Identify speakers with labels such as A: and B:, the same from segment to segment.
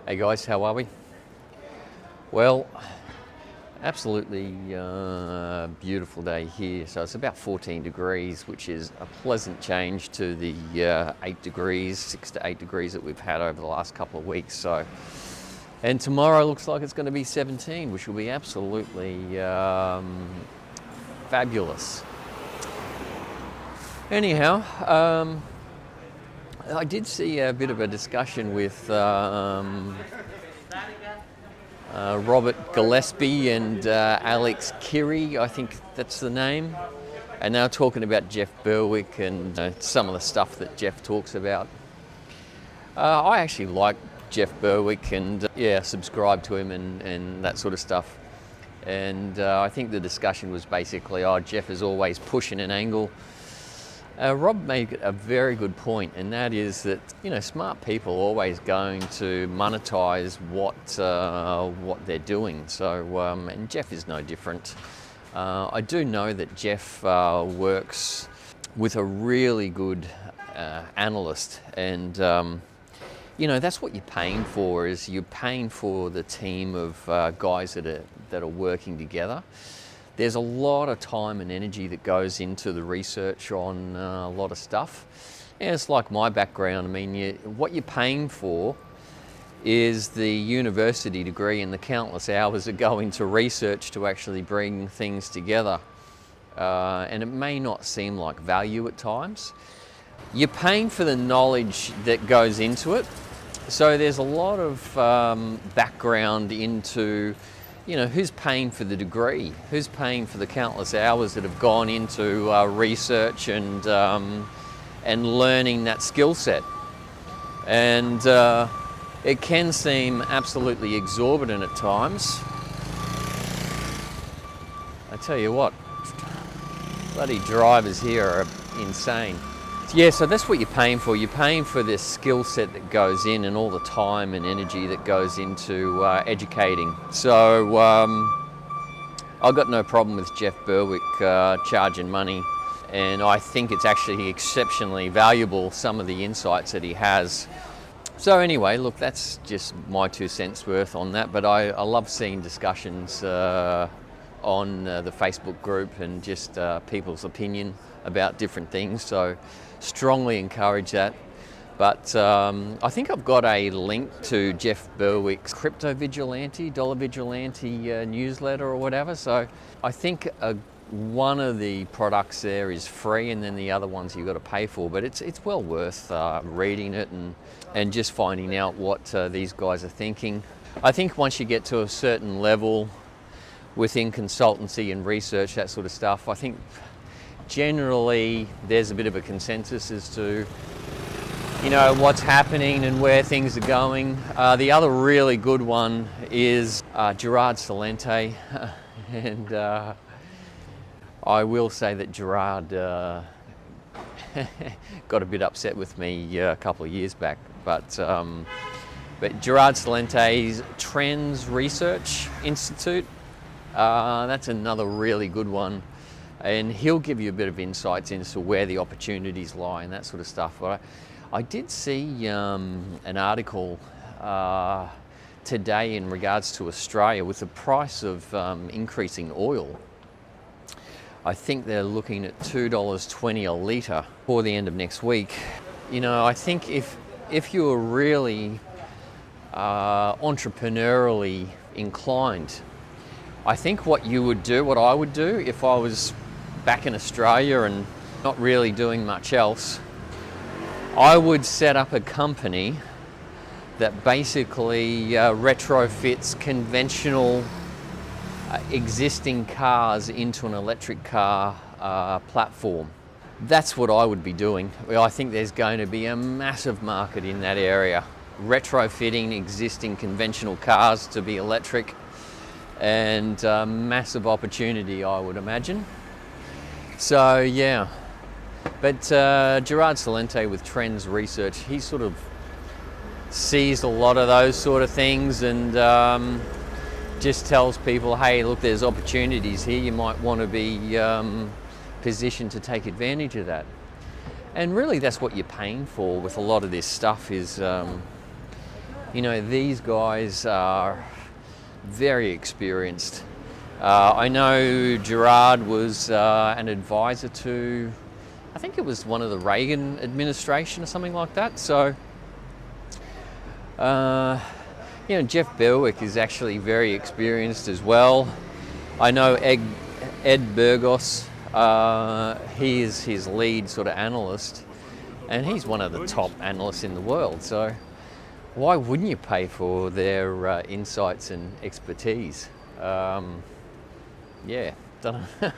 A: Hey guys, how are we? Well, absolutely beautiful day here. So it's about 14 degrees, which is a pleasant change to the 8 degrees, 6 to 8 degrees that we've had over the last couple of weeks. And tomorrow looks like it's going to be 17, which will be absolutely fabulous. Anyhow, I did see a bit of a discussion with Robert Gillespie and Alex Kirry, I think that's the name. And they were talking about Jeff Berwick and some of the stuff that Jeff talks about. I actually like Jeff Berwick and subscribe to him and that sort of stuff. And I think the discussion was basically, Jeff is always pushing an angle. Rob made a very good point, and that is that smart people are always going to monetize what they're doing. So and Jeff is no different. I do know that Jeff works with a really good analyst, and that's what you're paying for. Is you're paying for the team of guys that are working together. There's a lot of time and energy that goes into the research on a lot of stuff. And it's like my background. I mean, what you're paying for is the university degree and the countless hours that go into research to actually bring things together. And it may not seem like value at times. You're paying for the knowledge that goes into it. So there's a lot of background into who's paying for the degree? Who's paying for the countless hours that have gone into research and learning that skill set? And it can seem absolutely exorbitant at times. I tell you what, bloody drivers here are insane. Yeah, so that's what you're paying for. You're paying for this skill set that goes in and all the time and energy that goes into educating. So I've got no problem with Jeff Berwick charging money, and I think it's actually exceptionally valuable, some of the insights that he has. So anyway, look, that's just my 2 cents worth on that, but I love seeing discussions on the Facebook group and just people's opinion about different things. So strongly encourage that. But I think I've got a link to Jeff Berwick's Crypto Vigilante, Dollar Vigilante newsletter or whatever. So I think one of the products there is free, and then the other ones you've got to pay for. But it's well worth reading it and just finding out what these guys are thinking. I think once you get to a certain level within consultancy and research, that sort of stuff, I think generally there's a bit of a consensus as to what's happening and where things are going. The other really good one is Gerard Salente, and I will say that Gerard got a bit upset with me a couple of years back, but Gerard Salente's Trends Research Institute, that's another really good one. And he'll give you a bit of insights into where the opportunities lie and that sort of stuff. But I did see an article today in regards to Australia with the price of increasing oil. I think they're looking at $2.20 a litre for the end of next week. I think if you're really entrepreneurially inclined, I think what I would do if I was back in Australia and not really doing much else, I would set up a company that basically retrofits conventional existing cars into an electric car platform. That's what I would be doing. I think there's going to be a massive market in that area, retrofitting existing conventional cars to be electric, and massive opportunity, I would imagine. So yeah, but Gerard Salente with Trends Research, he sort of sees a lot of those sort of things and just tells people, hey, look, there's opportunities here, you might want to be positioned to take advantage of that. And really that's what you're paying for with a lot of this stuff is You know, these guys are very experienced. I know Gerard was an advisor to, I think it was one of the Reagan administration or something like that. So, you know, Jeff Berwick is actually very experienced as well. I know Ed Burgos, he is his lead sort of analyst, and he's one of the top analysts in the world. So why wouldn't you pay for their insights and expertise? Yeah, don't know.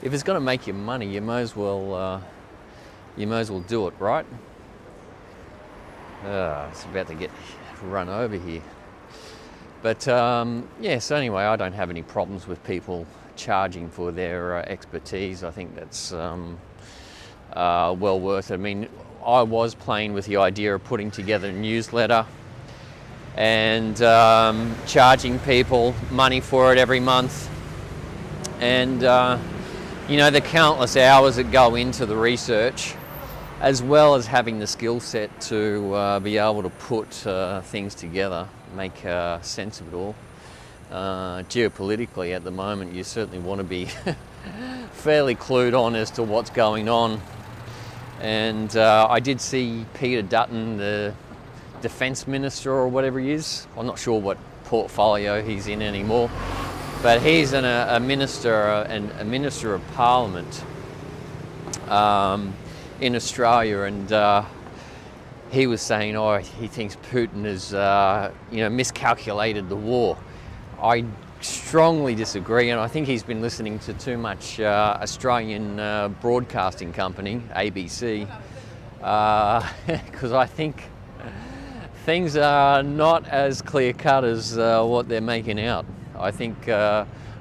A: If it's going to make you money, you may as well do it, right? It's about to get run over here. But yeah, so anyway, I don't have any problems with people charging for their expertise. I think that's well worth it. I mean, I was playing with the idea of putting together a newsletter and charging people money for it every month. And you know, the countless hours that go into the research, as well as having the skill set to be able to put things together, make sense of it all. Geopolitically at the moment, you certainly want to be fairly clued on as to what's going on. And I did see Peter Dutton, the Defence Minister or whatever he is. I'm not sure what portfolio he's in anymore, but he's a minister of Parliament in Australia, and he was saying, oh, he thinks Putin has you know, miscalculated the war. I strongly disagree, and I think he's been listening to too much Australian broadcasting company, ABC, because I think things are not as clear-cut as what they're making out. I think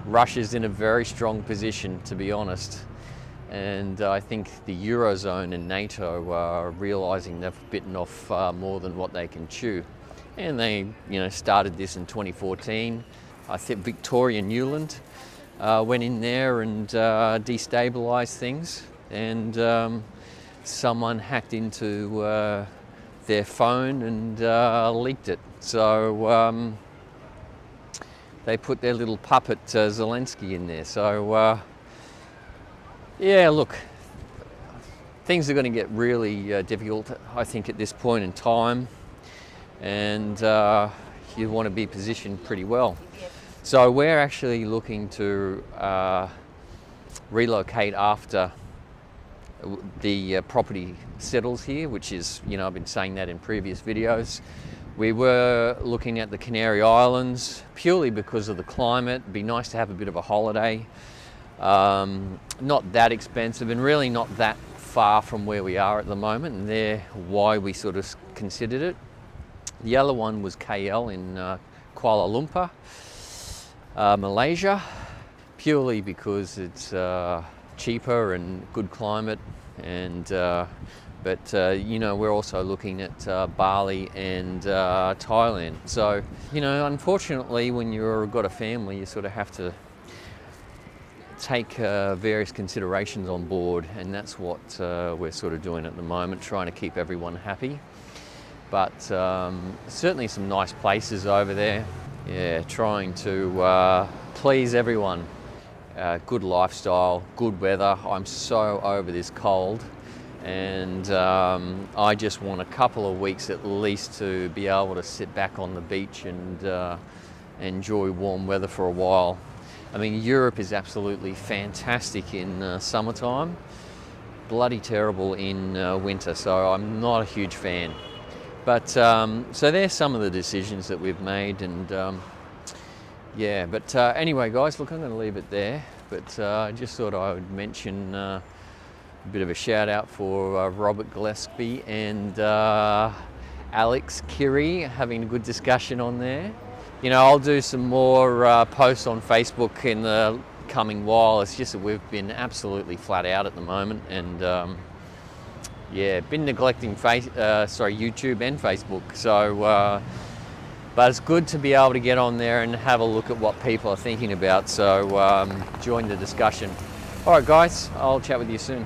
A: Russia's in a very strong position, to be honest. And I think the Eurozone and NATO are realising they've bitten off more than what they can chew. And they, you know, started this in 2014. I think Victoria Nuland went in there and destabilised things, and someone hacked into their phone and leaked it. So they put their little puppet Zelensky in there. So yeah, look, things are going to get really difficult, I think, at this point in time, and you want to be positioned pretty well. So we're actually looking to relocate after the property settles here, which is, you know, I've been saying that in previous videos. We were looking at the Canary Islands purely because of the climate. It'd be nice to have a bit of a holiday. Not that expensive and really not that far from where we are at the moment, and they're why we sort of considered it. The other one was KL in Kuala Lumpur, Malaysia, purely because it's cheaper and good climate, and but you know, we're also looking at Bali and Thailand. So, you know, unfortunately, when you've got a family, you sort of have to take various considerations on board, and that's what we're sort of doing at the moment, trying to keep everyone happy. But certainly some nice places over there. Yeah, trying to please everyone. Good lifestyle, good weather. I'm so over this cold, and I just want a couple of weeks at least to be able to sit back on the beach and enjoy warm weather for a while. I mean, Europe is absolutely fantastic in summertime, bloody terrible in winter, so I'm not a huge fan. But so there's some of the decisions that we've made, and yeah, but anyway guys, look, I'm going to leave it there, but I just thought I would mention a bit of a shout out for Robert Gillespie and Alex Kiri, having a good discussion on there. You know, I'll do some more posts on Facebook in the coming while. It's just that we've been absolutely flat out at the moment, and yeah, been neglecting YouTube and Facebook. So, but it's good to be able to get on there and have a look at what people are thinking about. So, join the discussion. All right, guys, I'll chat with you soon.